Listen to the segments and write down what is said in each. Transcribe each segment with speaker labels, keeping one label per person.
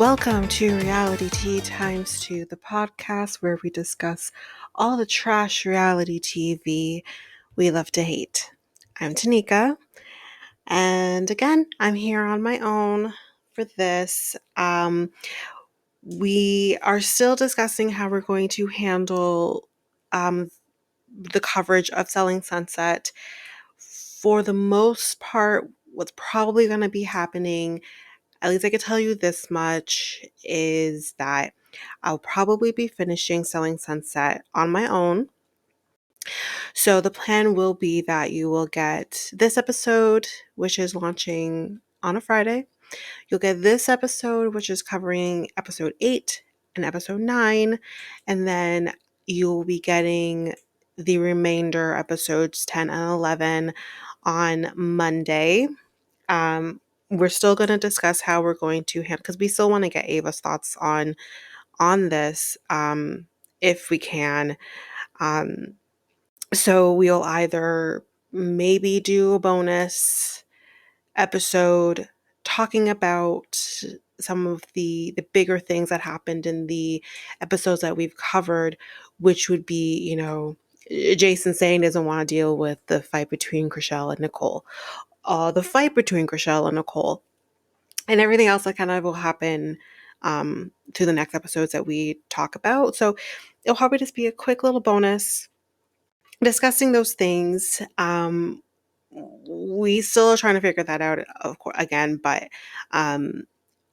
Speaker 1: Welcome to Reality Tea Times 2, the podcast where we discuss all the trash reality TV we love to hate. I'm Tanika, and again, I'm here on my own for this. We are still discussing how we're going to handle the coverage of Selling Sunset. For the most part, what's probably going to be happening, at least I could tell you this much, is that I'll probably be finishing Selling Sunset on my own. So the plan will be that you will get this episode, which is launching on a Friday. You'll get this episode, which is covering episode 8 and episode 9. And then you'll be getting the remainder episodes 10 and 11 on Monday. We're still going to discuss how we're going to handle, because we still want to get Ava's thoughts on this, if we can. So we'll either maybe do a bonus episode talking about some of the bigger things that happened in the episodes that we've covered, which would be, Jason saying doesn't want to deal with the fight between Chrishell and Nicole. The fight between Chrishell and Nicole and everything else that kind of will happen to the next episodes that we talk about. So it'll probably just be a quick little bonus discussing those things. We still are trying to figure that out, of course, again, but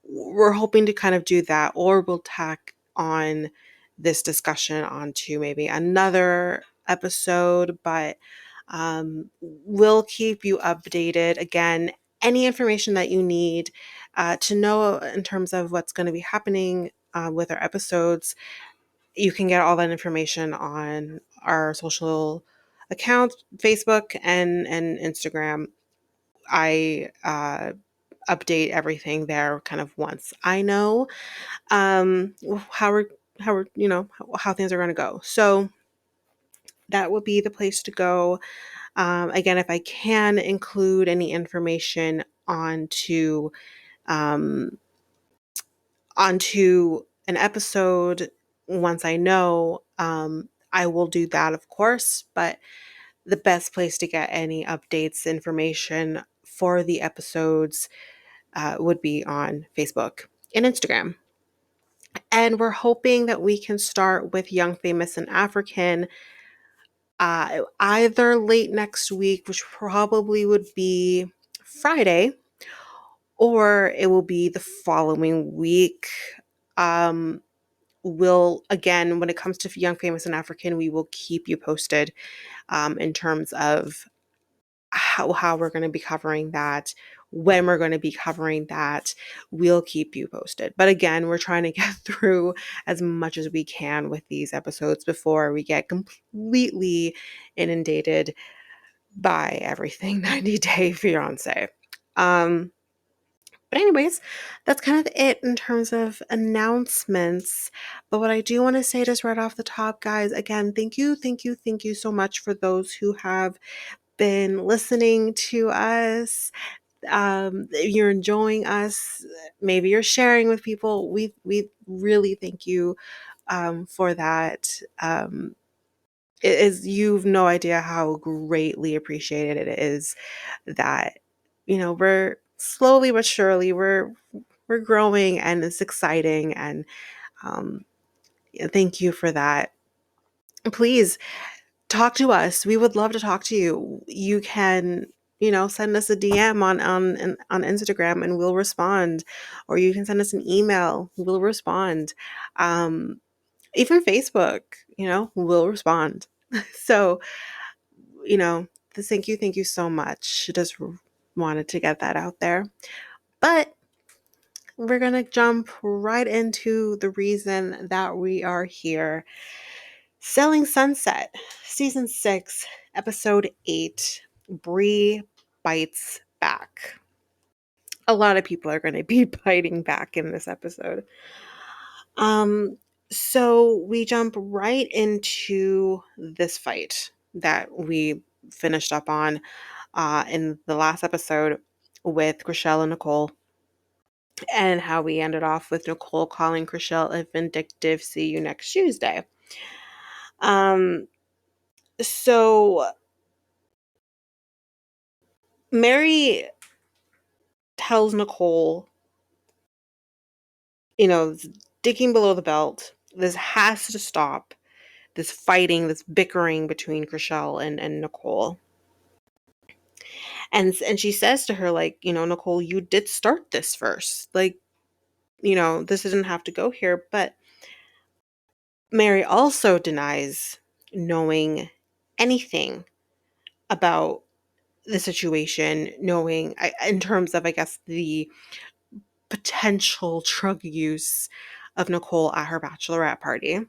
Speaker 1: we're hoping to kind of do that, or we'll tack on this discussion onto maybe another episode, but we'll keep you updated. Again, any information that you need to know in terms of what's going to be happening with our episodes, you can get all that information on our social accounts, Facebook and Instagram. I update everything there kind of once I know how we're how things are going to go. So that would be the place to go. Again, if I can include any information um, onto an episode once I know, I will do that, of course. But the best place to get any updates, information for the episodes would be on Facebook and Instagram. And we're hoping that we can start with Young, Famous, and African either late next week, which probably would be Friday, or it will be the following week. We'll, again, when it comes to Young, Famous, and African, we will keep you posted in terms of how we're going to be covering that, when we're going to be covering that. We'll keep you posted. But again, we're trying to get through as much as we can with these episodes before we get completely inundated by everything 90 Day Fiance. But anyways, that's kind of it in terms of announcements. But what I do want to say just right off the top, guys, again, thank you so much for those who have been listening to us. You're enjoying us. Maybe you're sharing with people. We really thank you for that. It is, you've no idea how greatly appreciated it is that we're slowly but surely we're growing, and it's exciting, and thank you for that. Please talk to us. We would love to talk to you. You can, send us a DM on Instagram and we'll respond, or you can send us an email. We'll respond. Even Facebook, we'll respond. So, thank you so much. Just wanted to get that out there. But we're going to jump right into the reason that we are here. Selling Sunset, Season 6, Episode 8, Bre Bites Back. A lot of people are going to be biting back in this episode. So we jump right into this fight that we finished up on in the last episode with Chrishell and Nicole. and how we ended off with Nicole calling Chrishell a vindictive "see you next Tuesday." Um, so Mary tells Nicole, digging below the belt, this has to stop. This fighting, this bickering between Chrishell and Nicole. And she says to her, like, Nicole, you did start this first. Like, this didn't have to go here. But Mary also denies knowing anything about the situation, knowing in terms of, I guess, the potential drug use of Nicole at her bachelorette party.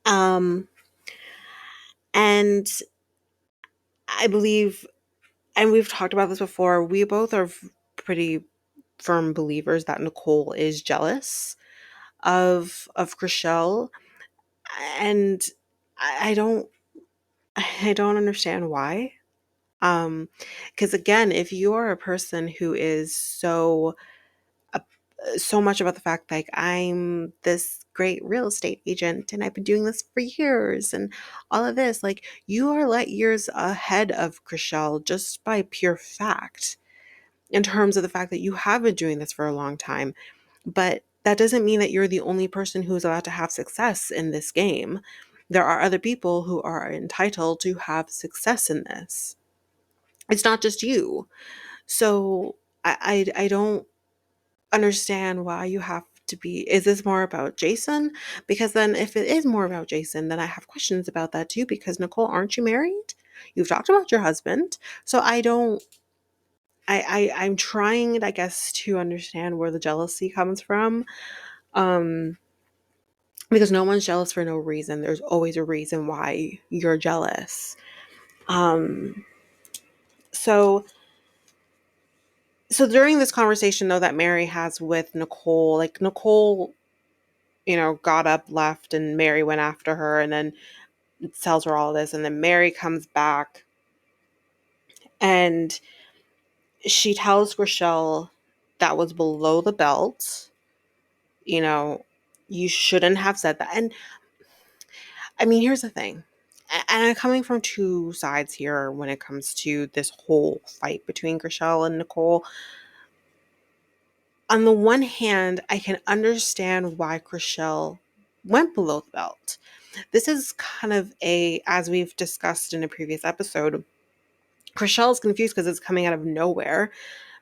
Speaker 1: Um, and I believe, and we've talked about this before, we both are pretty firm believers that Nicole is jealous of Chrishell, and I don't I don't understand why. Because again, if you are a person who is uh, so much about the fact, like, I'm this great real estate agent and I've been doing this for years and all of this, like, you are light years ahead of Chrishell just by pure fact, in terms of the fact that you have been doing this for a long time. But that doesn't mean that you're the only person who's allowed to have success in this game. There are other people who are entitled to have success in this. It's not just you. So I don't understand why you have to be. Is this more about Jason? Because then if it is more about Jason, then I have questions about that too. Because Nicole, aren't you married? You've talked about your husband. So I don't. I'm trying, I guess, to understand where the jealousy comes from. Um, because no one's jealous for no reason. There's always a reason why you're jealous. Um, so so during this conversation though that Mary has with Nicole, like, Nicole, got up, left, and Mary went after her and then tells her all this, and then Mary comes back and she tells Chrishell that was below the belt. You know, you shouldn't have said that. And I mean, here's the thing. And I'm coming from two sides here when it comes to this whole fight between Chrishell and Nicole. On the one hand, I can understand why Chrishell went below the belt. This is kind of as we've discussed in a previous episode, Chrishell's confused because it's coming out of nowhere.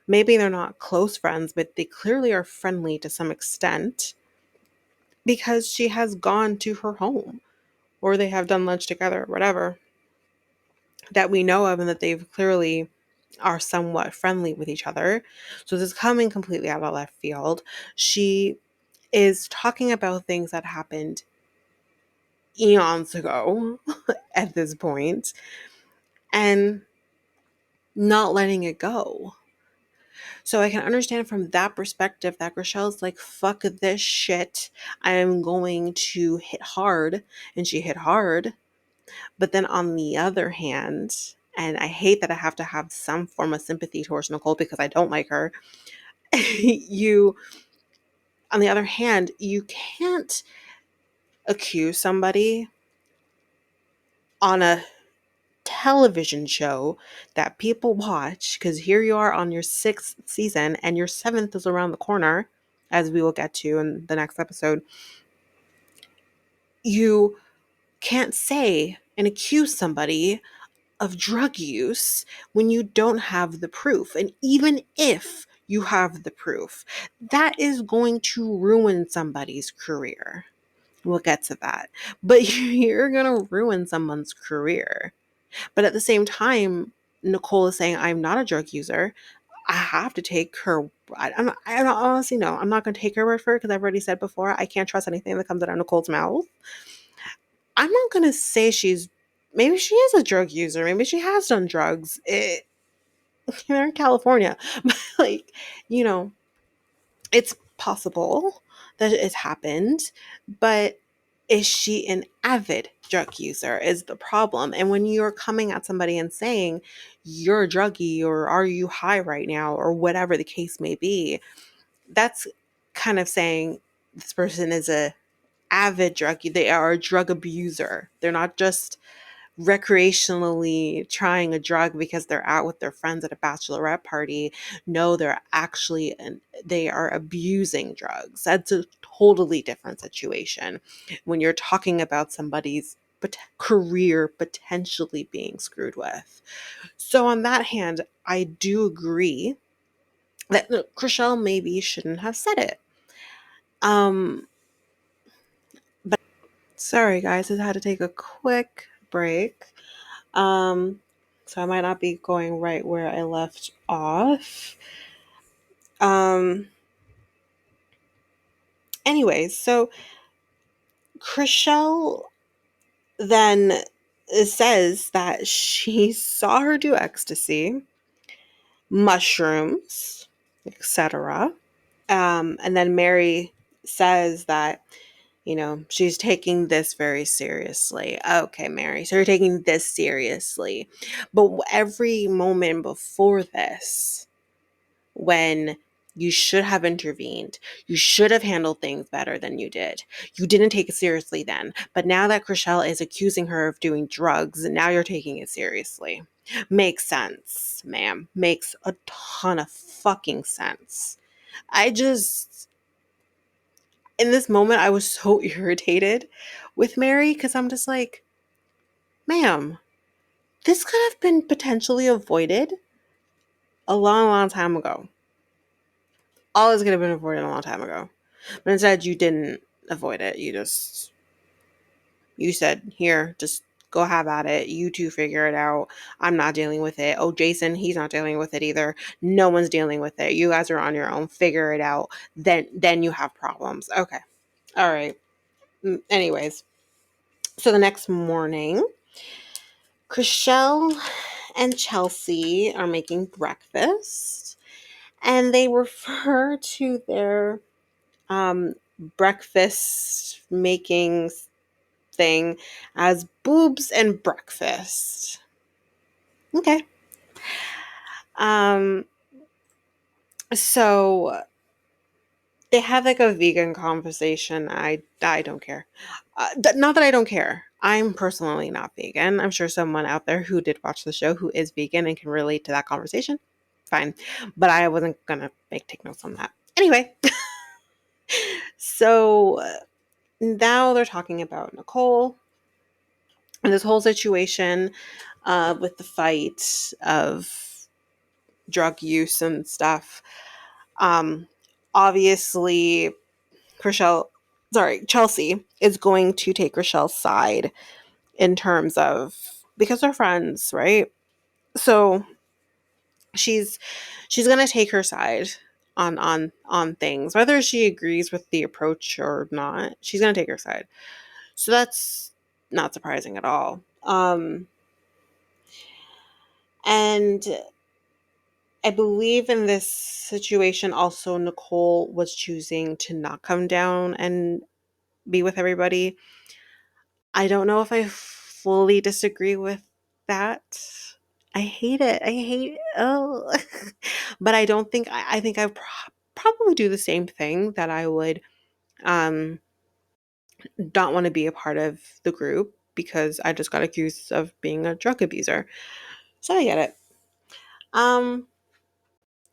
Speaker 1: Maybe they're not close friends, but they clearly are friendly to some extent because she has gone to her home or they have done lunch together or whatever that we know of, and that they've clearly are somewhat friendly with each other. So this is coming completely out of left field. She is talking about things that happened eons ago at this point and not letting it go. So I can understand from that perspective that Rochelle's like, fuck this shit. I am going to hit hard. And she hit hard. But then on the other hand, and I hate that I have to have some form of sympathy towards Nicole because I don't like her. On the other hand, you can't accuse somebody on a television show that people watch, because here you are on your 6th season and your 7th is around the corner, as we will get to in the next episode. You can't say and accuse somebody of drug use when you don't have the proof. And even if you have the proof, that is going to ruin somebody's career. We'll get to that. But you're going to ruin someone's career. But at the same time, Nicole is saying, I'm not a drug user. I have to take her. I don't honestly know. I'm not going to take her word for it because I've already said before, I can't trust anything that comes out of Nicole's mouth. I'm not going to say maybe she is a drug user. Maybe she has done drugs. They're in California. But like, you know, it's possible that it's happened, but is she an avid drug user is the problem. And when you're coming at somebody and saying you're a druggie or are you high right now or whatever the case may be, that's kind of saying this person is a avid drug. They are a drug abuser. They're not just recreationally trying a drug because they're out with their friends at a bachelorette party. No, they are abusing drugs. That's a totally different situation when you're talking about somebody's career potentially being screwed with. So on that hand, I do agree that Chrishell maybe shouldn't have said it. But sorry guys, I had to take a quick break. Um, so I might not be going right where I left off. Um, anyways, so Chrishell then says that she saw her do ecstasy, mushrooms, etc. And then Mary says that, she's taking this very seriously. Okay, Mary, so you're taking this seriously. But every moment before this, when you should have intervened, you should have handled things better than you did. You didn't take it seriously then. But now that Chrishell is accusing her of doing drugs, now you're taking it seriously. Makes sense, ma'am. Makes a ton of fucking sense. In this moment, I was so irritated with Mary because I'm just like, ma'am, this could have been potentially avoided a long, long time ago. All this could have been avoided a long time ago. But instead, you didn't avoid it. You said, here, just go have at it. You two figure it out. I'm not dealing with it. Oh, Jason, he's not dealing with it either. No one's dealing with it. You guys are on your own. Figure it out. Then you have problems. Okay. All right. Anyways, so the next morning, Chrishell and Chelsea are making breakfast, and they refer to their breakfast making thing as boobs and breakfast. Okay. Um, so they have like a vegan conversation. I don't care. Not that I don't care. I'm personally not vegan. I'm sure someone out there who did watch the show who is vegan and can relate to that conversation. Fine. But I wasn't gonna take notes on that. Anyway, so now they're talking about Nicole and this whole situation with the fight of drug use and stuff. Obviously, Chelsea is going to take Chrishell's side in terms of, because they're friends, right? So she's gonna take her side on things, whether she agrees with the approach or not. She's gonna take her side. So that's not surprising at all. And I believe in this situation also Nicole was choosing to not come down and be with everybody. I don't know if I fully disagree with that. I hate it. Oh. But I don't think I think I probably do the same thing, that I would um not want to be a part of the group because I just got accused of being a drug abuser. So I get it.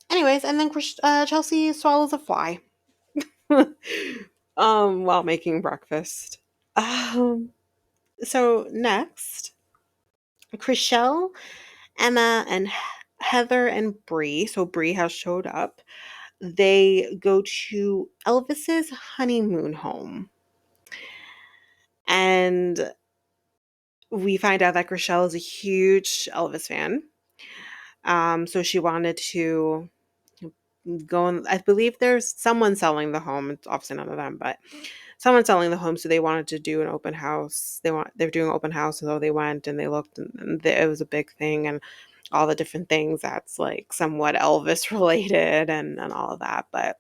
Speaker 1: Anyways, and then Chelsea swallows a fly while making breakfast. So next, Chrishell, Emma, and Heather and Bre, so Bre has showed up. They go to Elvis's honeymoon home. And we find out that Chrishell is a huge Elvis fan. So she wanted to go and I believe there's someone selling the home. It's obviously none of them, but someone's selling the home. So they wanted to do an open house. They're doing an open house. So they went and they looked, and it was a big thing, and all the different things that's like somewhat Elvis related and all of that. But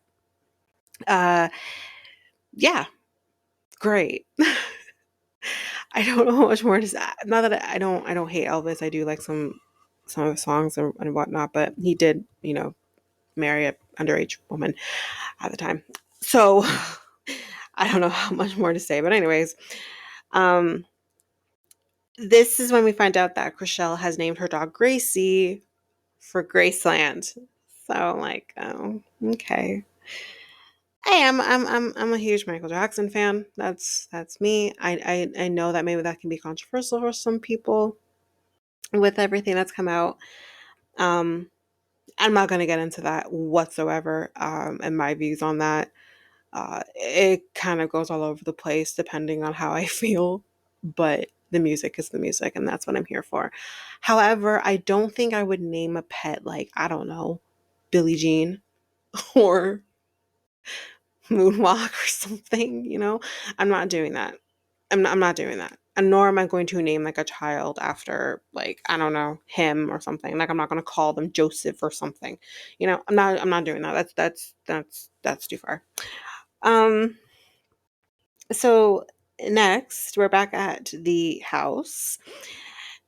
Speaker 1: yeah, great. I don't know how much more to say. Not that I don't hate Elvis. I do like some of his songs and whatnot, but he did, marry an underage woman. at the time. So I don't know how much more to say, but anyways, um, this is when we find out that Chrishell has named her dog Gracie for Graceland. So I'm like, oh, okay. Hey, I'm a huge Michael Jackson fan. That's me. I know that maybe that can be controversial for some people with everything that's come out. Um, I'm not going to get into that whatsoever. And my views on that. It kind of goes all over the place depending on how I feel, but the music is the music, and that's what I'm here for. However, I don't think I would name a pet like, I don't know, Billie Jean or Moonwalk or something, you know? I'm not doing that. I'm not doing that. And nor am I going to name like a child after like, I don't know, him or something. Like I'm not going to call them Joseph or something. You know, I'm not doing that. That's too far. Um so next, we're back at the house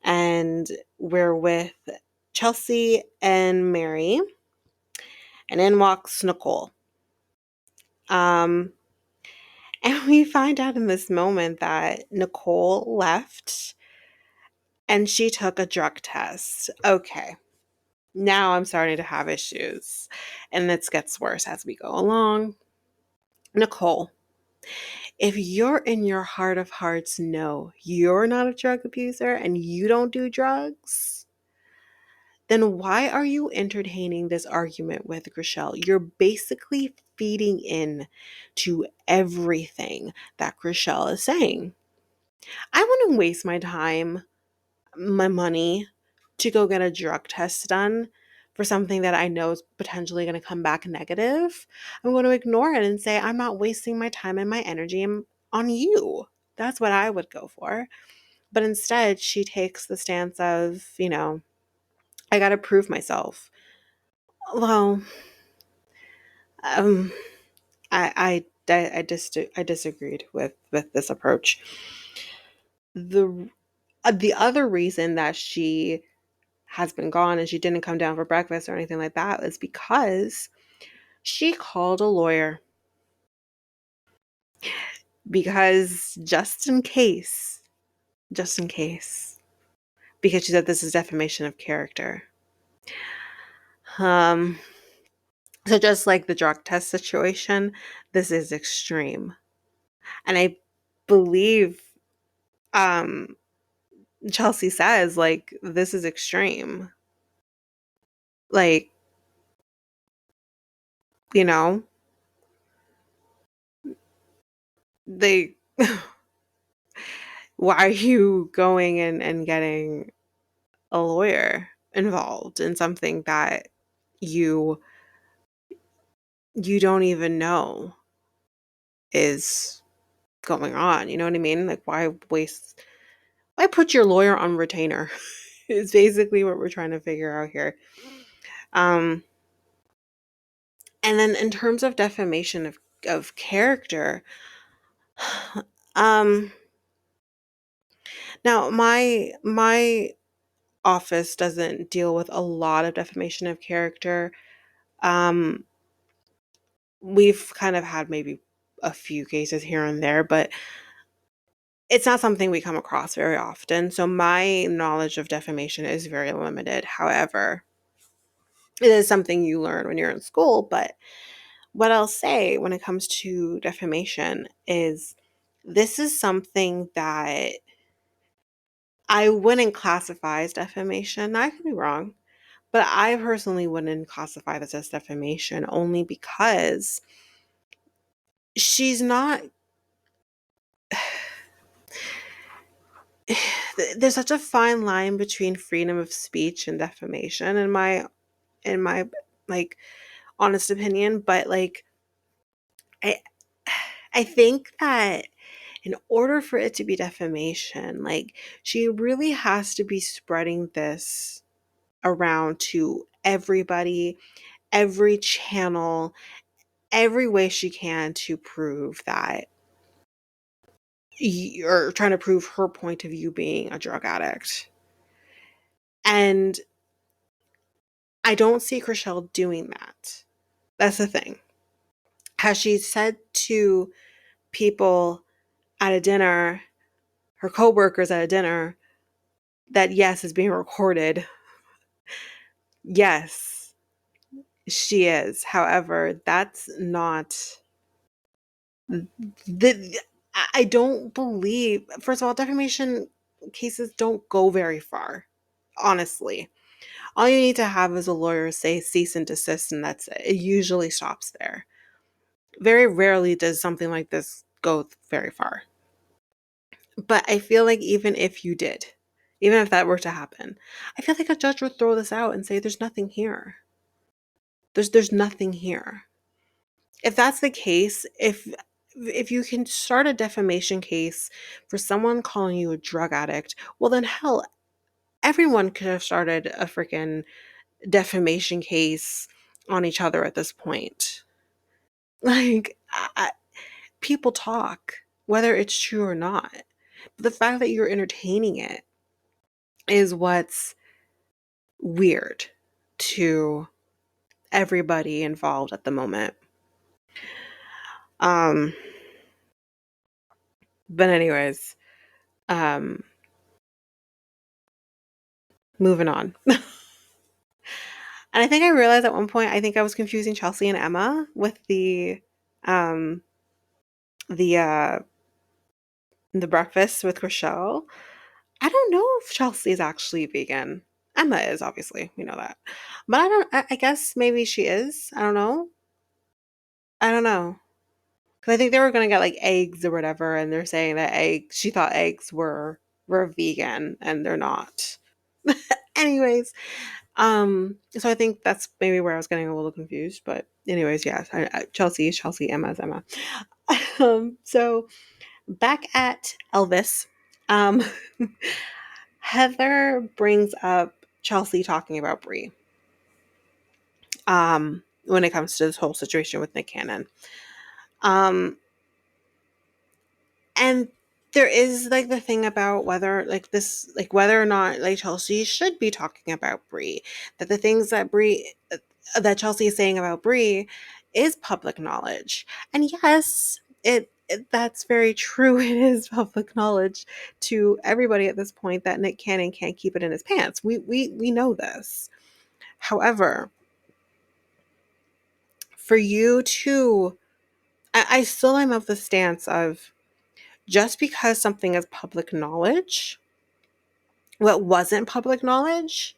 Speaker 1: and we're with Chelsea and Mary, and in walks Nicole. Um and we find out in this moment that Nicole left and she took a drug test. Okay. Now I'm starting to have issues. And this gets worse as we go along. Nicole, if you're in your heart of hearts, no, you're not a drug abuser and you don't do drugs, then why are you entertaining this argument with Chrishell? You're basically feeding in to everything that Chrishell is saying. I wouldn't waste my time, my money, to go get a drug test done for something that I know is potentially going to come back negative. I'm going to ignore it and say, I'm not wasting my time and my energy on you. That's what I would go for. But instead, she takes the stance of, I got to prove myself. Well, um, I disagreed with this approach. The other reason that she has been gone and she didn't come down for breakfast or anything like that is because she called a lawyer, because just in case, because she said this is defamation of character. Um, so just like the drug test situation, this is extreme. And I believe um Chelsea says like this is extreme. Like, you know, they why are you going and getting a lawyer involved in something that you you don't even know is going on? You know what I mean? Like why put your lawyer on retainer? Is basically what we're trying to figure out here. Um and then in terms of defamation of character, um now my office doesn't deal with a lot of defamation of character. Um we've kind of had maybe a few cases here and there, but it's not something we come across very often. So my knowledge of defamation is very limited. However, it is something you learn when you're in school. But what I'll say when it comes to defamation is this is something that I wouldn't classify as defamation. I could be wrong, but I personally wouldn't classify this as defamation only because she's not. There's such a fine line between freedom of speech and defamation in my like honest opinion, but like I I think that in order for it to be defamation, like she really has to be spreading this around to everybody, every channel, every way she can to prove that or trying to prove her point of view being a drug addict. And I don't see Chrishell doing that. That's the thing. Has she said to people at a dinner, her coworkers at a dinner, that yes, is being recorded? Yes, she is. However, that's not the I don't believe, first of all, defamation cases don't go very far, honestly. All you need to have is a lawyer say cease and desist, and that's it. It usually stops there. Very rarely does something like this go very far. But I feel like even if you did, even if that were to happen, I feel like a judge would throw this out and say there's nothing here. There's nothing here. If that's the case, if you can start a defamation case for someone calling you a drug addict, well then hell, everyone could have started a freaking defamation case on each other at this point. Like, people talk, whether it's true or not. But the fact that you're entertaining it is what's weird to everybody involved at the moment. Um, but anyways, um, moving on. And I think I realized at one point, I think I was confusing Chelsea and Emma with um, the, uh, the breakfast with Chrishell. I don't know if Chelsea is actually vegan. Emma is, obviously, we know that. But I guess maybe she is. I don't know. I don't know. Because I think they were gonna get like eggs or whatever, and they're saying that she thought eggs were vegan, and they're not. Anyways, so I think that's maybe where I was getting a little confused. But anyways, yes, Chelsea is Chelsea, Emma is Emma. So back at Elvis, um, Heather brings up Chelsea talking about Bre. When it comes to this whole situation with Nick Cannon. Um, and there is like the thing about whether like this, like whether or not like Chelsea should be talking about Bre. That the things that that Chelsea is saying about Bre is public knowledge. And yes, that's very true. It is public knowledge to everybody at this point that Nick Cannon can't keep it in his pants. We know this. However, for you to, I still am of the stance of just because something is public knowledge, what wasn't public knowledge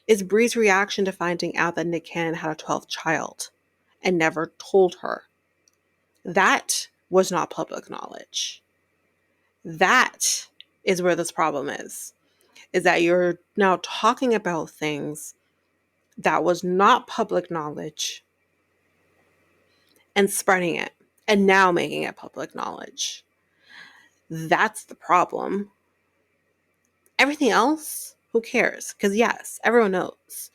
Speaker 1: is Bree's reaction to finding out that Nick Cannon had a 12th child and never told her. That was not public knowledge. That is where this problem is that you're now talking about things that was not public knowledge and spreading it and now making it public knowledge. That's the problem. Everything else, who cares? Because yes, everyone knows.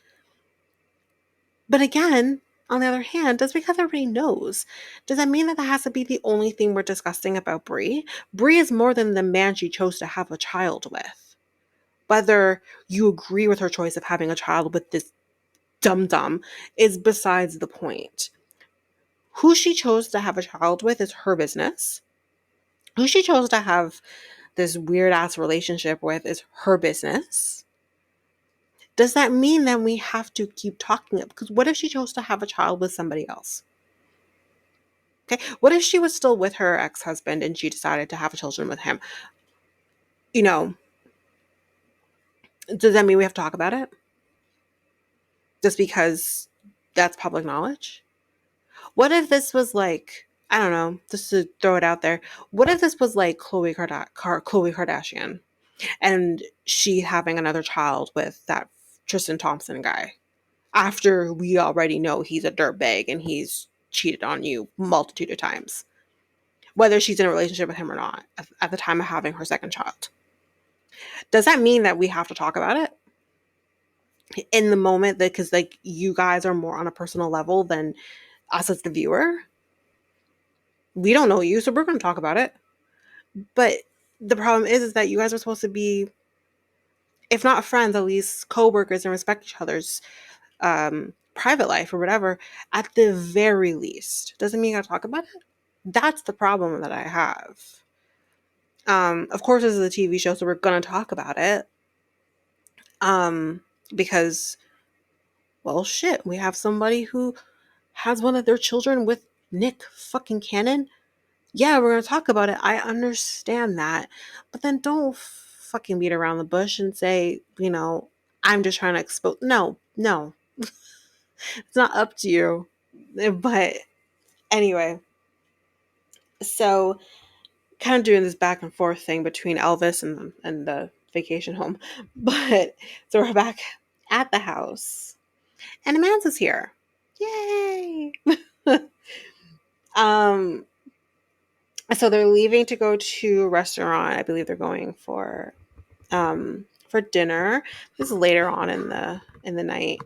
Speaker 1: But again, on the other hand, just because everybody knows, does that mean that that has to be the only thing we're discussing about Bre? Bre is more than the man she chose to have a child with. Whether you agree with her choice of having a child with this dum-dum is besides the point. Who she chose to have a child with is her business. Who she chose to have this weird-ass relationship with is her business. Does that mean that we have to keep talking? Because what if she chose to have a child with somebody else? Okay, what if she was still with her ex-husband and she decided to have children with him? You know, does that mean we have to talk about it? Just because that's public knowledge? What if this was like, I don't know, just to throw it out there, what if this was like Khloe Kardashian and she having another child with that Tristan Thompson guy after we already know he's a dirtbag and he's cheated on you multitude of times, whether she's in a relationship with him or not at the time of having her second child? Does that mean that we have to talk about it in the moment, that because like you guys are more on a personal level than us as the viewer? We don't know you, so we're going to talk about it. But the problem is that you guys are supposed to be, if not friends, at least co-workers, and respect each other's private life or whatever, at the very least. Doesn't mean you gotta talk about it. That's the problem that I have. Of course, this is a TV show, so we're gonna talk about it. Because, well, shit, we have somebody who has one of their children with Nick fucking Cannon. Yeah, we're gonna talk about it. I understand that, but then don't fucking beat around the bush and say, I'm just trying to expose. No, no, it's not up to you. But anyway, so kind of doing this back and forth thing between Elvis and the vacation home. But so we're back at the house, and Amanda's here. Yay! um, so they're leaving to go to a restaurant. I believe they're going for dinner. This is later on in the night.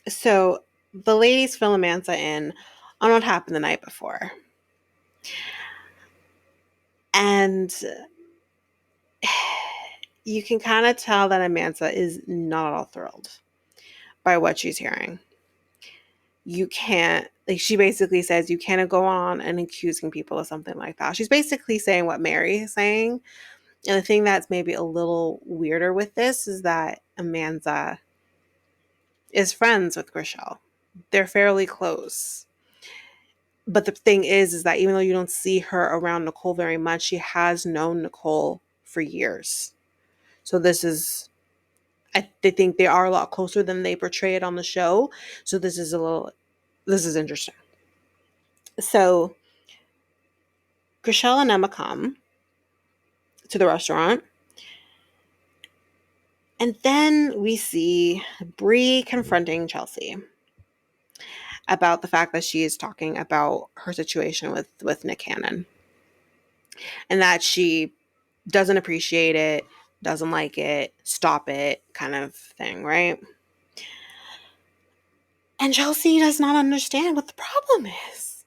Speaker 1: So the ladies fill Amantha in on what happened the night before. And you can kind of tell that Amantha is not at all thrilled by what she's hearing. You can't, like, she basically says you can't go on and accusing people of something like that. She's basically saying what Mary is saying. And the thing that's maybe a little weirder with this is that Amantha is friends with Chrishell. They're fairly close. But the thing is that even though you don't see her around Nicole very much, she has known Nicole for years. So this is, they think they are a lot closer than they portray it on the show. So this is interesting. So Chrishell and Emma come to the restaurant. And then we see Bre confronting Chelsea about the fact that she is talking about her situation with Nick Cannon. And that she doesn't appreciate it, doesn't like it, stop it kind of thing, right? And Chelsea does not understand what the problem is.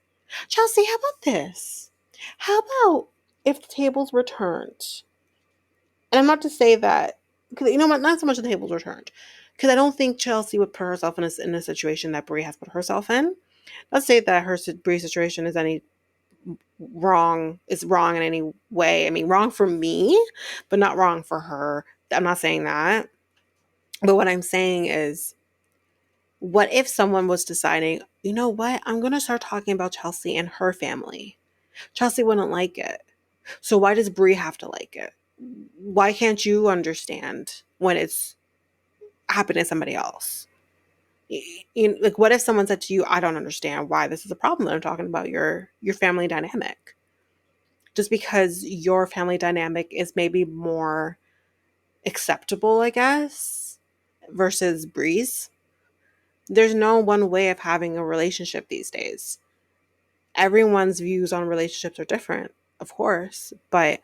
Speaker 1: Chelsea, how about this? How about if the tables were turned? And I'm not to say that, because you know what, not so much the tables were turned, because I don't think Chelsea would put herself in a situation that Bre has put herself in. Let's say that Bre's situation is wrong in any way. I mean, wrong for me, but not wrong for her. I'm not saying that. But what I'm saying is, what if someone was deciding, you know what, I'm going to start talking about Chelsea and her family. Chelsea wouldn't like it. So why does Bre have to like it? Why can't you understand when it's happening to somebody else? Like, what if someone said to you, I don't understand why this is a problem that I'm talking about your family dynamic? Just because your family dynamic is maybe more acceptable, I guess, versus Bre's. There's no one way of having a relationship these days. Everyone's views on relationships are different, of course, but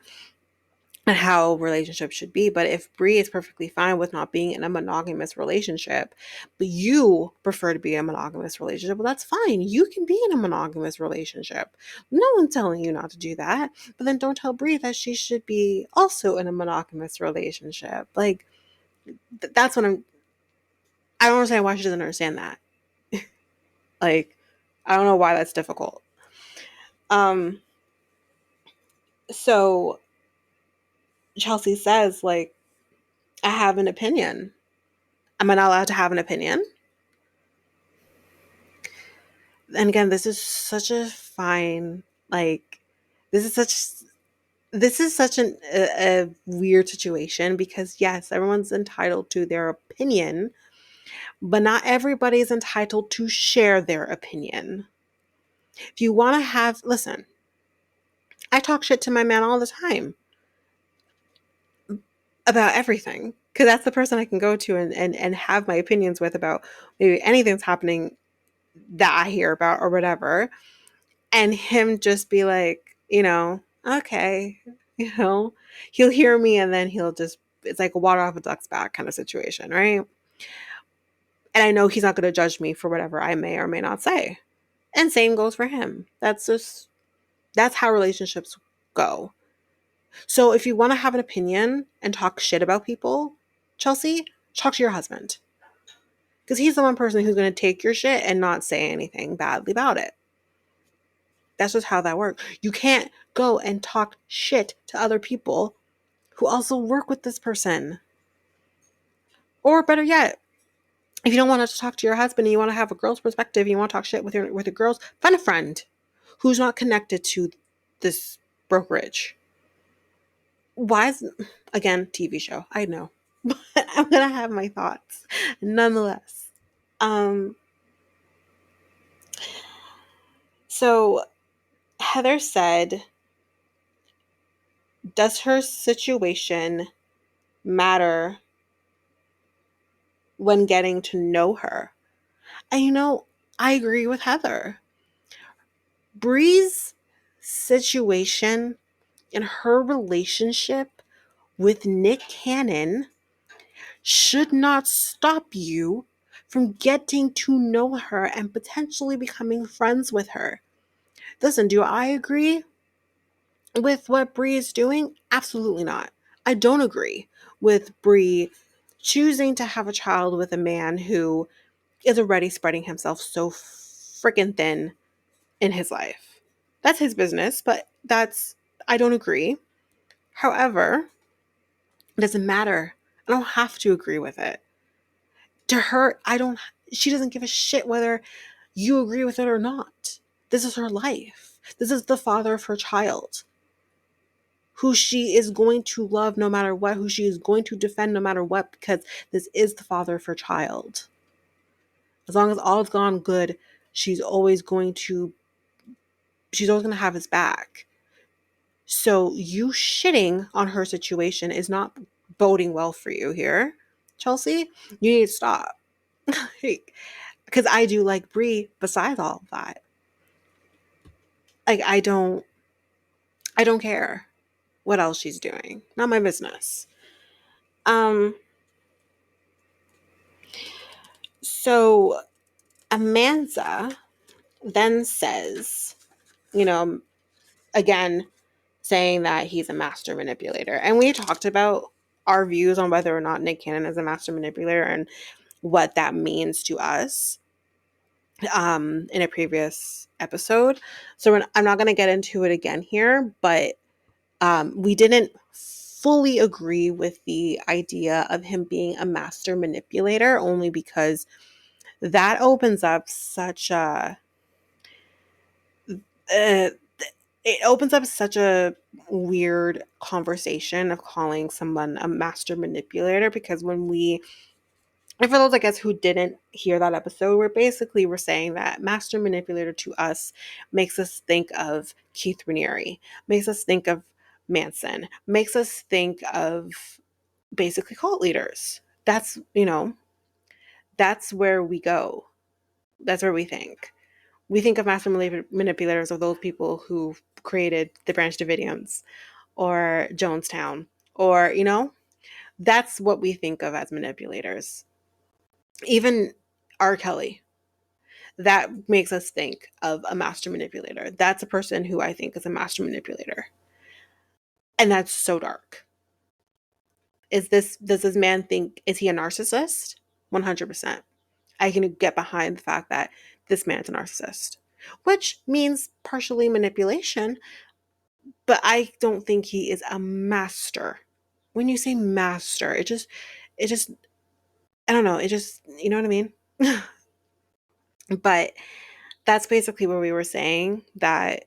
Speaker 1: and how relationships should be. But if Bre is perfectly fine with not being in a monogamous relationship, but you prefer to be in a monogamous relationship, well, that's fine. You can be in a monogamous relationship. No one's telling you not to do that. But then don't tell Bre that she should be also in a monogamous relationship. Like, that's what I don't understand why she doesn't understand that. Like, I don't know why that's difficult. So Chelsea says, like, I have an opinion. Am I not allowed to have an opinion? And again, this is such a fine, like, this is such a weird situation because yes, everyone's entitled to their opinion, but not everybody is entitled to share their opinion. If you want to listen, I talk shit to my man all the time about everything because that's the person I can go to and have my opinions with about maybe anything that's happening that I hear about or whatever. And him just be like, okay, he'll hear me and then it's like a water off a duck's back kind of situation, right? And I know he's not going to judge me for whatever I may or may not say. And same goes for him. That's how relationships go. So if you want to have an opinion and talk shit about people, Chelsea, talk to your husband. Because he's the one person who's going to take your shit and not say anything badly about it. That's just how that works. You can't go and talk shit to other people who also work with this person. Or better yet, if you don't want to talk to your husband and you want to have a girl's perspective, you want to talk shit with your girls, find a friend who's not connected to this brokerage. Why is, again, TV show, I know. But I'm going to have my thoughts nonetheless. So Heather said, does her situation matter when getting to know her? And I agree with Heather. Bre's situation in her relationship with Nick Cannon should not stop you from getting to know her and potentially becoming friends with her. Listen, do I agree with what Bre is doing? Absolutely not. I don't agree with Bre choosing to have a child with a man who is already spreading himself so freaking thin in his life. That's his business, but I don't agree. However, it doesn't matter. I don't have to agree with it. To her, she doesn't give a shit whether you agree with it or not. This is her life. This is the father of her child, who she is going to love no matter what, who she is going to defend no matter what, because this is the father of her child. As long as all's gone good, she's always going to have his back. So you shitting on her situation is not boding well for you here, Chelsea. You need to stop. Because I do like Bre besides all of that. Like, I don't care what else she's doing. Not my business. So Amanda then says, again, saying that he's a master manipulator. And we talked about our views on whether or not Nick Cannon is a master manipulator and what that means to us in a previous episode. So I'm not going to get into it again here, but we didn't fully agree with the idea of him being a master manipulator, only because that opens up such a weird conversation of calling someone a master manipulator, because and for those, I guess, who didn't hear that episode, we're saying that master manipulator to us makes us think of Keith Raniere, makes us think of Manson, makes us think of basically cult leaders. That's where we go. That's where we think. We think of master manipulators of those people who created the Branch Davidians or Jonestown, or, that's what we think of as manipulators. Even R. Kelly, that makes us think of a master manipulator. That's a person who I think is a master manipulator. And that's so dark. Does this man think, is he a narcissist? 100%. I can get behind the fact that this man's a narcissist, which means partially manipulation, but I don't think he is a master. When you say master, it just, I don't know, it just, you know what I mean? But that's basically where we were saying that,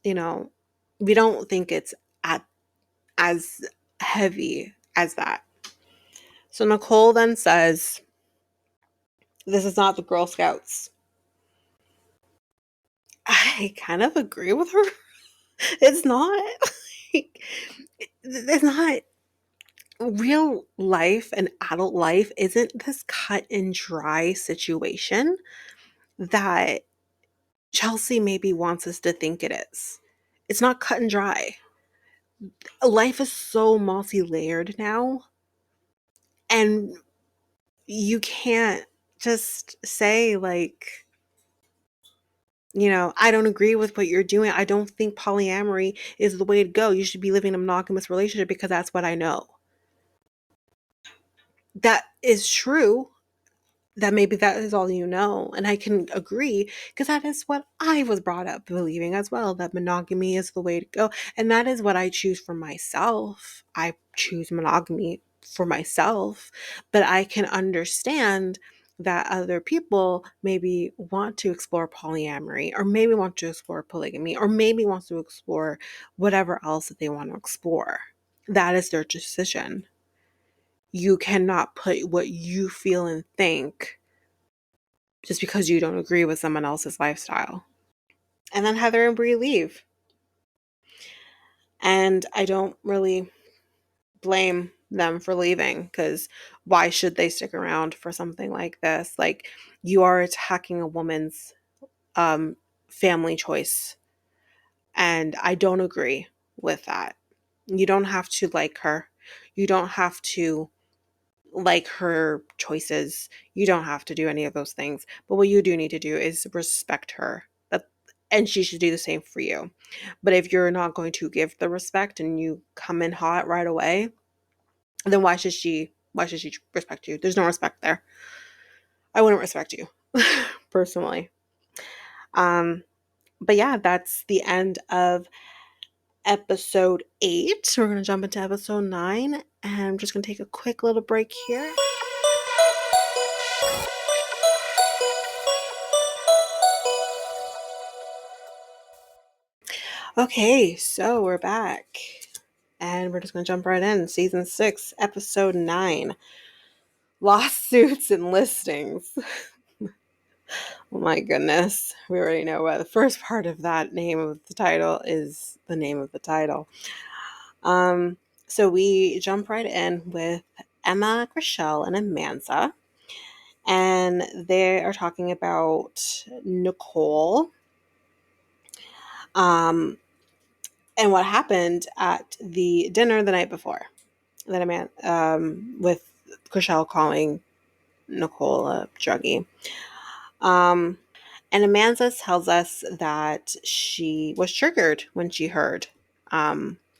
Speaker 1: we don't think it's as heavy as that. So Nicole then says, this is not the Girl Scouts. I kind of agree with her. It's not. It's not. Real life and adult life isn't this cut and dry situation that Chelsea maybe wants us to think it is. It's not cut and dry. Life is so multi-layered now, and you can't just say, like, I don't agree with what you're doing. I don't think polyamory is the way to go. You should be living in a monogamous relationship because that's what I know. That is true. that maybe that is all you know. And I can agree, because that is what I was brought up believing as well, that monogamy is the way to go. And that is what I choose for myself. I choose monogamy for myself, but I can understand that other people maybe want to explore polyamory, or maybe want to explore polygamy, or maybe want to explore whatever else that they want to explore. That is their decision. You cannot put what you feel and think just because you don't agree with someone else's lifestyle. And then Heather and Bree leave. And I don't really blame them for leaving, because why should they stick around for something like this? Like, you are attacking a woman's family choice. And I don't agree with that. You don't have to like her. You don't have to like her choices. You don't have to do any of those things. But what you do need to do is respect her. And she should do the same for you. But if you're not going to give the respect and you come in hot right away, then why should she respect you? There's no respect there. I wouldn't respect you personally. Um but yeah, that's the end of episode 8. We're going to jump into episode 9, and I'm just going to take a quick little break here. Okay, so we're back, and we're just going to jump right in. Season 6, episode 9, lawsuits and listings. Oh my goodness. We already know what the first part of that name of the title is the name of the title. So we jump right in with Emma, Chrishell, and Amanda. And they are talking about Nicole. And what happened at the dinner the night before. That with Chrishell calling Nicole a druggie. And Amanda tells us that she was triggered when she heard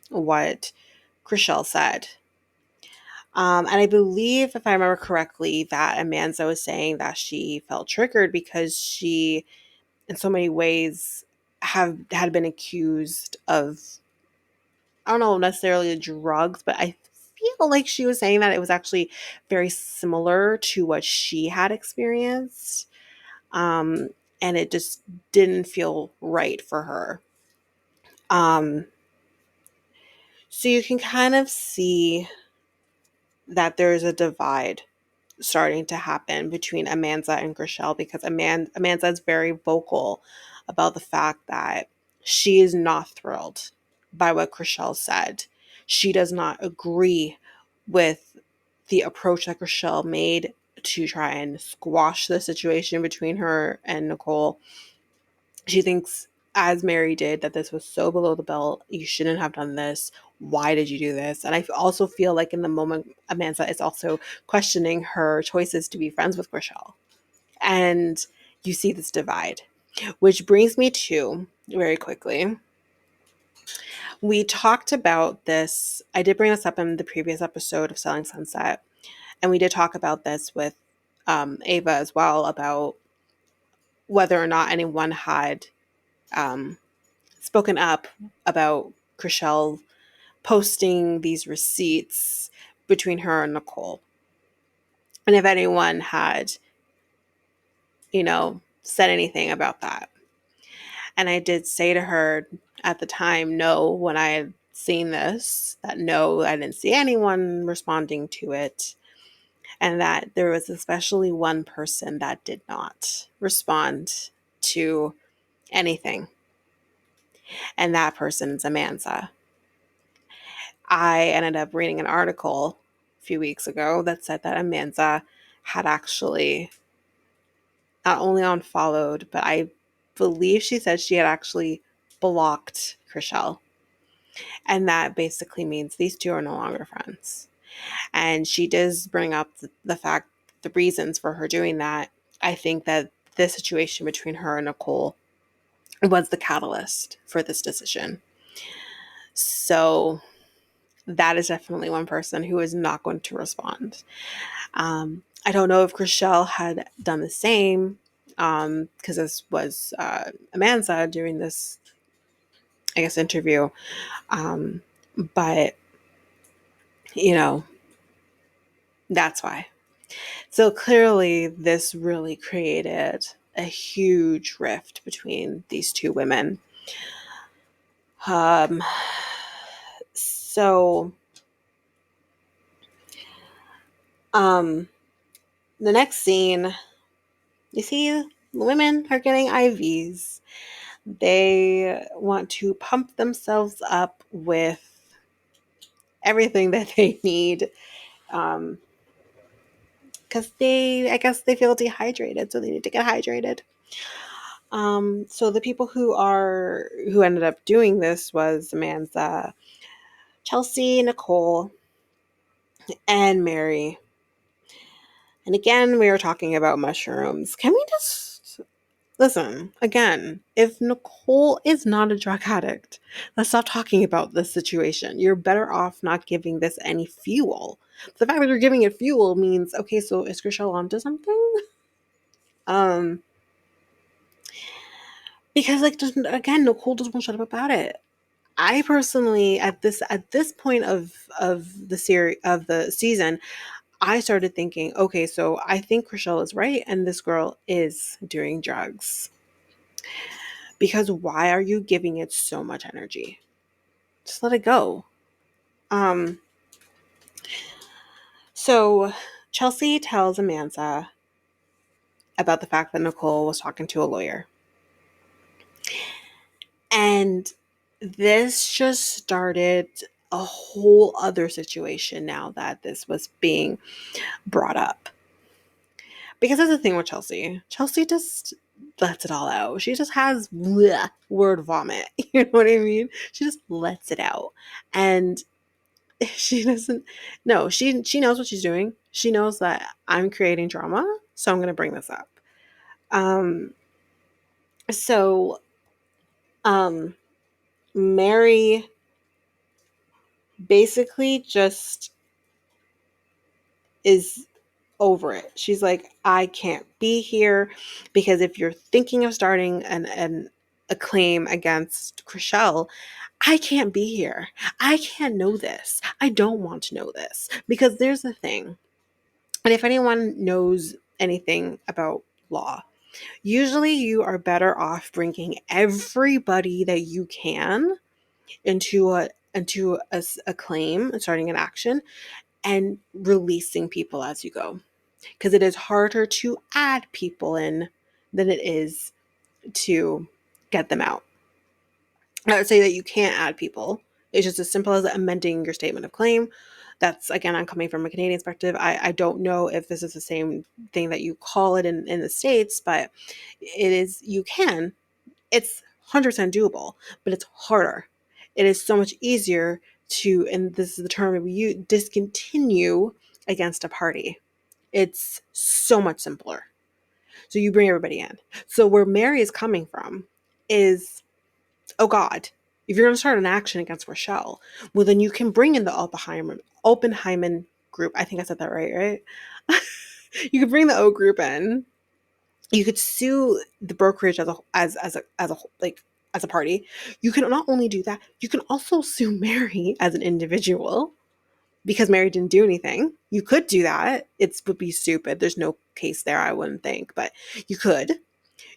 Speaker 1: what Chrishell said. And I believe, if I remember correctly, that Amanda was saying that she felt triggered because she, in so many ways, had been accused of, I don't know necessarily drugs, but I feel like she was saying that it was actually very similar to what she had experienced. And it just didn't feel right for her. So you can kind of see that there's a divide starting to happen between Amanda and Chrishell, because Amanda is very vocal about the fact that she is not thrilled by what Chrishell said. She does not agree with the approach that Chrishell made to try and squash the situation between her and Nicole. She thinks, as Mary did, that this was so below the belt. You shouldn't have done this. Why did you do this? And I also feel like in the moment, Amanda is also questioning her choices to be friends with Chrishell. And you see this divide, which brings me to, very quickly, we talked about this. I did bring this up in the previous episode of Selling Sunset. And we did talk about this with Ava as well, about whether or not anyone had spoken up about Chrishell posting these receipts between her and Nicole. And if anyone had, said anything about that. And I did say to her at the time, no, when I had seen this, that no, I didn't see anyone responding to it. And that there was especially one person that did not respond to anything. And that person is Amanda. I ended up reading an article a few weeks ago that said that Amanda had actually not only unfollowed, but I believe she said she had actually blocked Chrishell. And that basically means these two are no longer friends. And she does bring up the reasons for her doing that. I think that this situation between her and Nicole was the catalyst for this decision. So that is definitely one person who is not going to respond. I I don't know if Chrishell had done the same, because this was Amanda during this, I guess, interview. Um, but, you know, that's why. So clearly, this really created a huge rift between these two women. Um, so, um, the next scene, you see, the women are getting IVs. They want to pump themselves up with everything that they need, because I guess they feel dehydrated, so they need to get hydrated. So the people who ended up doing this was Amanda, Chelsea, Nicole, and Mary. And again, we were talking about mushrooms. Can we just listen again? If Nicole is not a drug addict, let's stop talking about this situation. You're better off not giving this any fuel. The fact that you're giving it fuel means, okay, so is Chrishell onto something? Um, because like, just again, Nicole just won't shut up about it. I personally, at this point of the series of the season, I started thinking, okay, so I think Chrishell is right, and this girl is doing drugs. Because why are you giving it so much energy? Just let it go. Um, so Chelsea tells Amanda about the fact that Nicole was talking to a lawyer. And this just started a whole other situation now that this was being brought up. Because that's the thing with Chelsea. Chelsea just lets it all out. She just has bleh, word vomit. You know what I mean? She just lets it out. And she doesn't no, she knows what she's doing. She knows that I'm creating drama, so I'm gonna bring this up. Um so Mary basically just is over it. She's like, I can't be here because if you're thinking of starting a claim against Chrishell, I can't be here. I can't know this. I don't want to know this. Because there's the thing. And if anyone knows anything about law, usually you are better off bringing everybody that you can into a claim and starting an action and releasing people as you go, because it is harder to add people in than it is to get them out. I would say that you can't add people. It's just as simple as amending your statement of claim. That's, again, I'm coming from a Canadian perspective. I don't know if this is the same thing that you call it in the States, but it is, you can. It's 100% doable, but it's harder. It is so much easier to, and this is the term we use, discontinue against a party. It's so much simpler. So you bring everybody in. So where Mary is coming from is, oh God, if you're going to start an action against Rochelle, well, then you can bring in the Oppenheimer group. I think I said that right? You could bring the O group in. You could sue the brokerage as a party. You can not only do that, you can also sue Mary as an individual because Mary didn't do anything. You could do that. It would be stupid. There's no case there, I wouldn't think, but you could.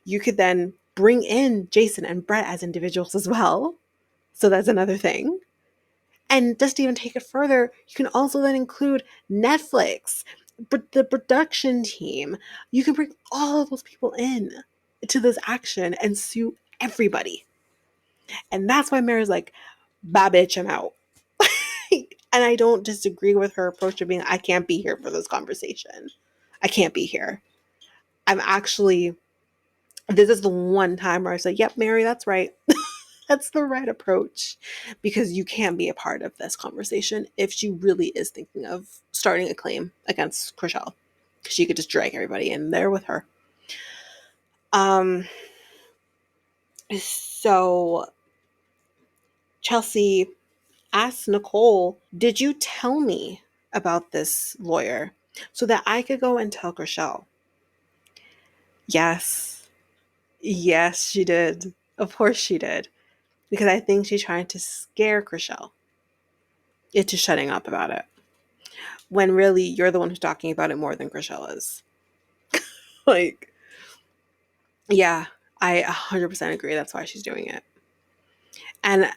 Speaker 1: You could then bring in Jason and Brett as individuals as well. So that's another thing. And just to even take it further, you can also then include Netflix, the production team. You can bring all of those people in to this action and sue everybody. And that's why Mary's like, bah, bitch, I'm out. And I don't disagree with her approach of being, I can't be here for this conversation. I can't be here. I'm actually, this is the one time where I say, yep, Mary, that's right. That's the right approach, because you can be a part of this conversation if she really is thinking of starting a claim against Chrishell, because she could just drag everybody in there with her. So Chelsea asks Nicole, did you tell me about this lawyer? so that I could go and tell Chrishell. Yes. Yes, she did. Of course she did. Because I think she's trying to scare Chrishell into shutting up about it. When really you're the one who's talking about it more than Chrishell is. Like, yeah, I 100% agree. That's why she's doing it. And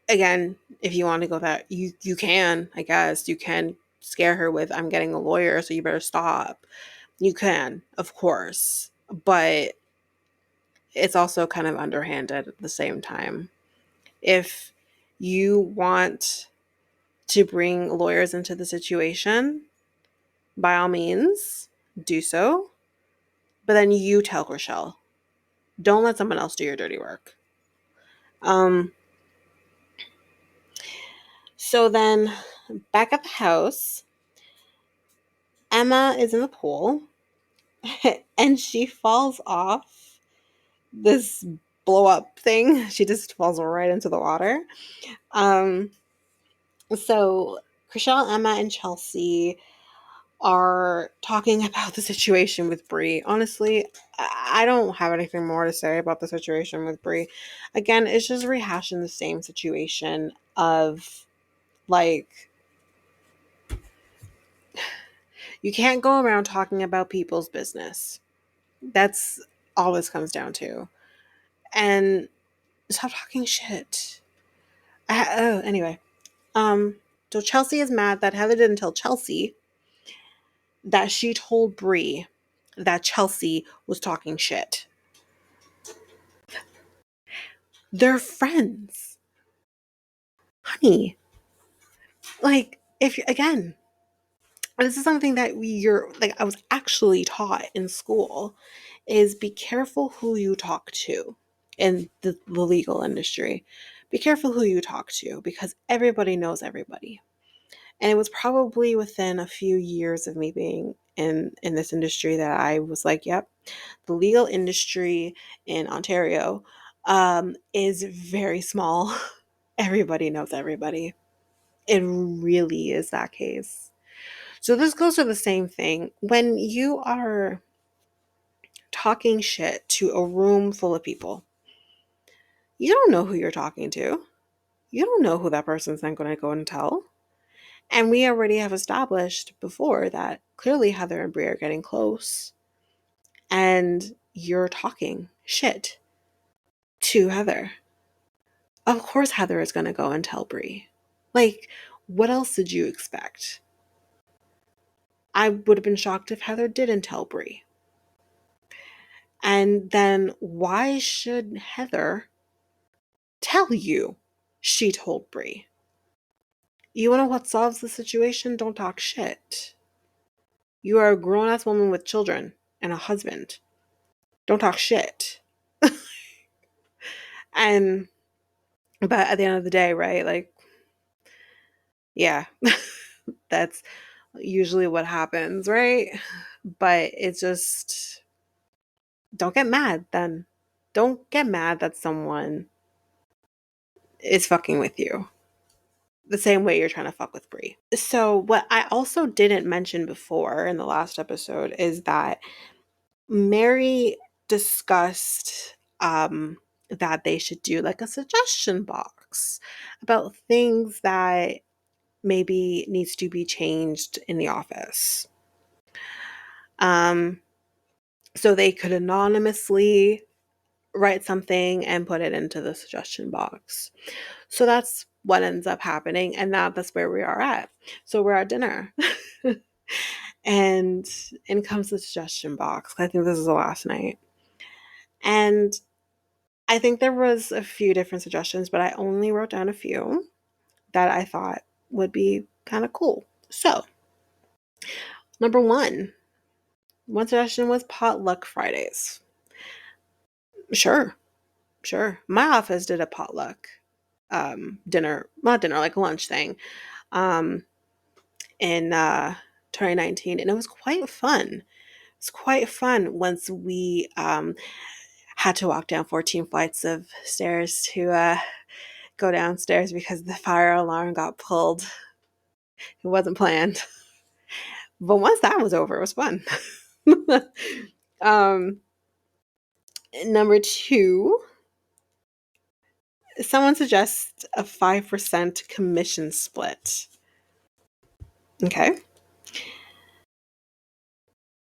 Speaker 1: again, if you want to go that, you can, I guess, you can scare her with, I'm getting a lawyer, so you better stop. You can, of course. But it's also kind of underhanded at the same time. If you want to bring lawyers into the situation, by all means, do so. But then you tell Chrishell. Don't let someone else do your dirty work. Um, so then back at the house, Emma is in the pool and she falls off this blow up thing. She just falls right into the water. Um, so Chrishell, Emma, and Chelsea are talking about the situation with Bre. Honestly, I don't have anything more to say about the situation with Bre. Again, it's just rehashing the same situation of like, you can't go around talking about people's business. That's all this comes down to. And stop talking shit. Anyway. So Chelsea is mad that Heather didn't tell Chelsea that she told Bre that Chelsea was talking shit. They're friends. Honey. Like, if again, this is something that you're like, I was actually taught in school, is be careful who you talk to in the legal industry. Be careful who you talk to because everybody knows everybody. And it was probably within a few years of me being in this industry that I was like, yep, the legal industry in Ontario is very small. Everybody knows everybody. It really is that case. So this goes to the same thing. When you are talking shit to a room full of people, you don't know who you're talking to. You don't know who that person's then going to go and tell. And we already have established before that clearly Heather and Bre are getting close. And you're talking shit to Heather. Of course Heather is going to go and tell Bre. Like, what else did you expect? I would have been shocked if Heather didn't tell Bre. And then why should Heather tell you she told Bre? You want to know what solves the situation? Don't talk shit. You are a grown-ass woman with children and a husband. Don't talk shit. And but at the end of the day, right? Like, yeah, that's usually what happens, right? But it's just, don't get mad then. Don't get mad that someone is fucking with you the same way you're trying to fuck with Bre. So what I also didn't mention before in the last episode is that Mary discussed that they should do like a suggestion box about things that maybe needs to be changed in the office. Um, so they could anonymously write something and put it into the suggestion box. So that's what ends up happening, and now that's where we are at. So we're at dinner. And in comes the suggestion box. I think this is the last night. And I think there was a few different suggestions, but I only wrote down a few that I thought would be kind of cool. So, number one suggestion was potluck Fridays. Sure, sure. My office did a potluck dinner, not dinner, like lunch thing, um, in 2019, and it was quite fun. It's quite fun once we had to walk down 14 flights of stairs to go downstairs because the fire alarm got pulled. It wasn't planned. But once that was over, it was fun. um, Number two, someone suggests a 5% commission split. Okay.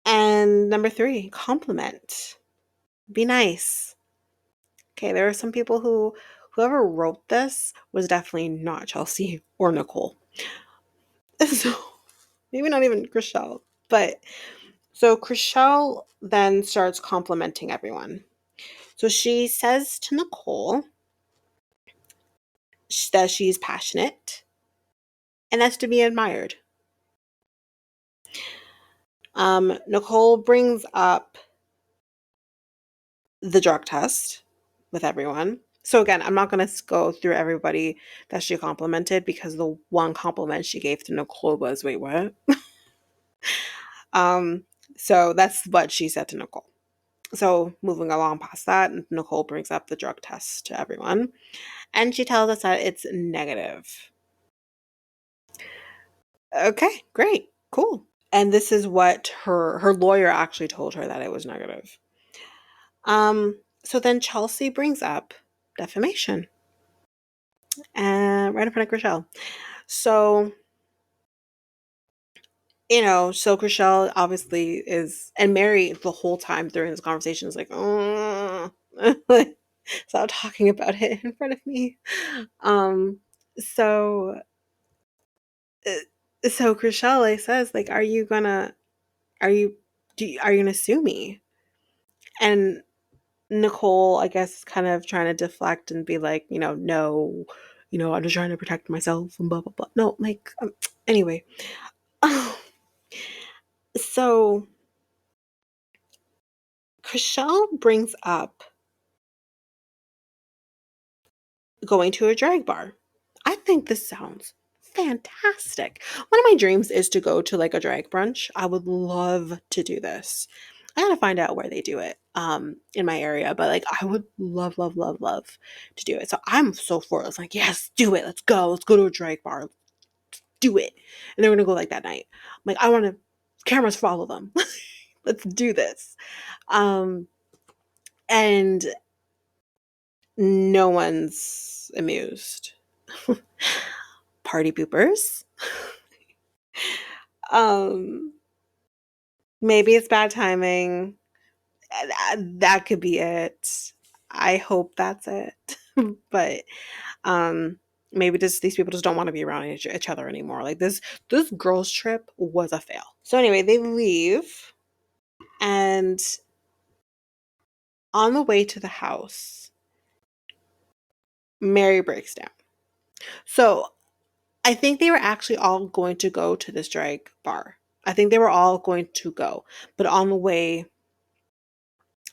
Speaker 1: And number three, compliment. Be nice. Okay, there are some people whoever wrote this was definitely not Chelsea or Nicole. So maybe not even Chrishell. But so Chrishell then starts complimenting everyone. So she says to Nicole that she's passionate and that's to be admired. Nicole brings up the drug test with everyone. So again, I'm not going to go through everybody that she complimented because the one compliment she gave to Nicole was, wait, what? um, so that's what she said to Nicole. So moving along past that, Nicole brings up the drug test to everyone, and she tells us that it's negative. Okay, great, cool. And this is what her lawyer actually told her, that it was negative. So then Chelsea brings up defamation, and right in front of Chrishell. So, so Chrishell obviously is, and Mary the whole time during this conversation is like, oh, stop talking about it in front of me. So, so Chrishell like says, like, are you, are you gonna sue me? And Nicole, I guess, kind of trying to deflect and be like, no, I'm just trying to protect myself and blah, blah, blah. No, like, anyway. So, Chrishell brings up going to a drag bar. I think this sounds fantastic. One of my dreams is to go to like a drag brunch. I would love to do this. I gotta find out where they do it in my area, but like I would love, love, love, love to do it. So I'm so for it. It's like, yes, do it. Let's go. Let's go to a drag bar. Do it. And they're gonna go like that night. I'm like, I wanna cameras follow them. Let's do this. And no one's amused. Party poopers. um Maybe it's bad timing. That could be it. I hope that's it. But um maybe these people just don't want to be around each other anymore. Like this girls trip was a fail. So anyway, they leave, and on the way to the house, Mary breaks down. So I think they were actually all going to go to this drag bar. I think they were all going to go. But on the way,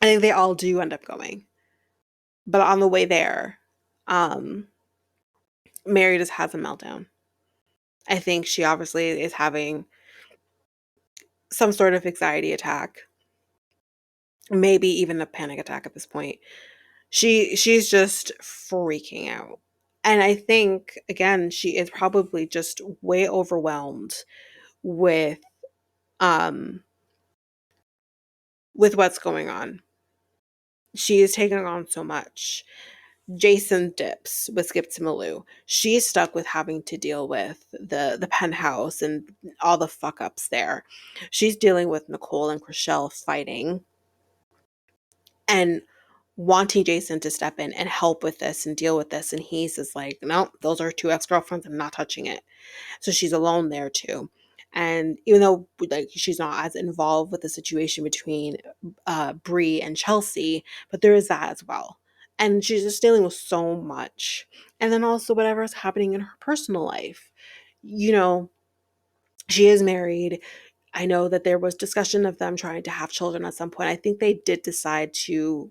Speaker 1: I think they all do end up going. But on the way there, um, Mary just has a meltdown. I think she obviously is having some sort of anxiety attack, maybe even a panic attack at this point. She's just freaking out. And I think again, she is probably just way overwhelmed with um with what's going on. She is taking on so much. Jason dips with Skip to Malou. She's stuck with having to deal with the penthouse and all the fuck ups there. She's dealing with Nicole and Chrishell fighting and wanting Jason to step in and help with this and deal with this. And he's just like, no, those are two ex-girlfriends. I'm not touching it. So she's alone there too. And even though like she's not as involved with the situation between Bre and Chelsea, but there is that as well. And she's just dealing with so much. And then also whatever is happening in her personal life. You know, she is married. I know that there was discussion of them trying to have children at some point. I think they did decide to,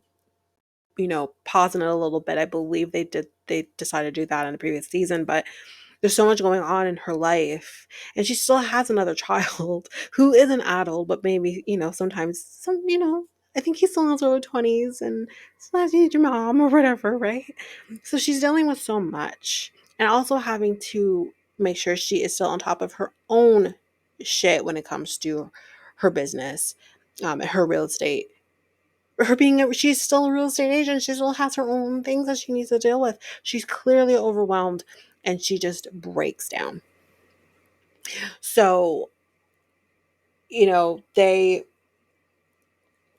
Speaker 1: pause in it a little bit. I believe they decided to do that in the previous season, but there's so much going on in her life, and she still has another child who is an adult, but maybe, sometimes I think he's still in his early 20s and sometimes you need your mom or whatever, right? So she's dealing with so much, and also having to make sure she is still on top of her own shit when it comes to her business, her real estate. She's still a real estate agent. She still has her own things that she needs to deal with. She's clearly overwhelmed and she just breaks down. So, they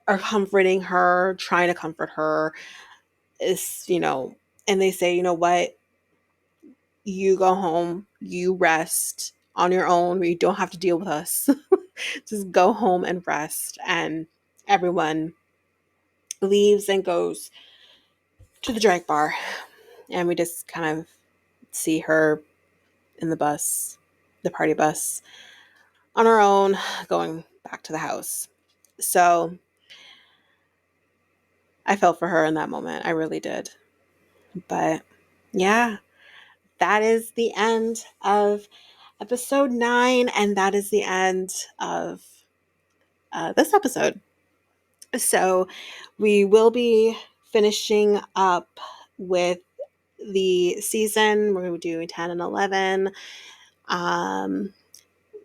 Speaker 1: are comforting her, trying to comfort her, and they say, you know what, you go home, you rest on your own, you don't have to deal with us. Just go home and rest. And everyone leaves and goes to the drag bar. And we just kind of see her in the party bus, on our own, going back to the house. So I felt for her in that moment. I really did. But yeah, that is the end of episode 9. And that is the end of this episode. So we will be finishing up with the season. We're going to be doing 10 and 11.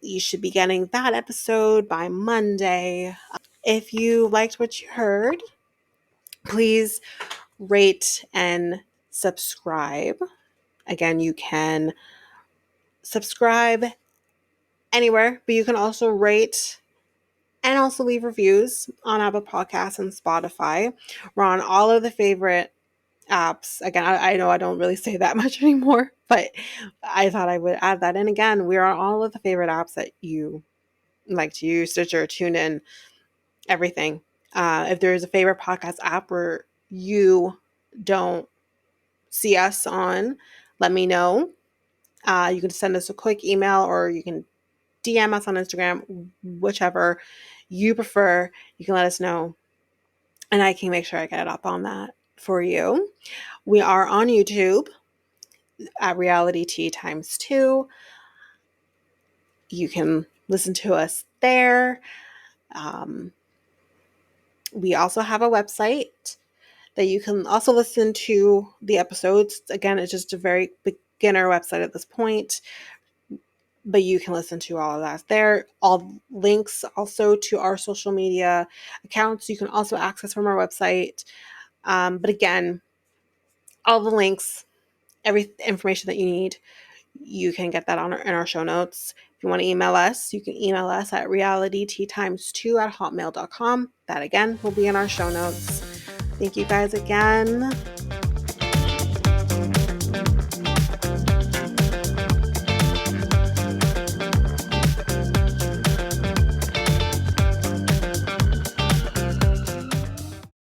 Speaker 1: You should be getting that episode by Monday. If you liked what you heard, please rate and subscribe. Again, you can subscribe anywhere, but you can also rate and also leave reviews on Apple Podcasts and Spotify. We're on all of the favorite apps. Again, I know I don't really say that much anymore, but I thought I would add that in again. We are on all of the favorite apps that you like to use: Stitcher, TuneIn, everything. If there is a favorite podcast app where you don't see us on, let me know. You can send us a quick email or you can DM us on Instagram, whichever you prefer. You can let us know and I can make sure I get it up on that for you. We are on YouTube at Reality Tea Times 2. You can listen to us there. We also have a website that you can also listen to the episodes. Again, it's just a very beginner website at this point, but you can listen to all of that there. All links also to our social media accounts you can also access from our website. But again, all the links, every information that you need, you can get that in our show notes. If you want to email us, you can email us at realityteatimes2@hotmail.com. That again will be in our show notes. Thank you guys again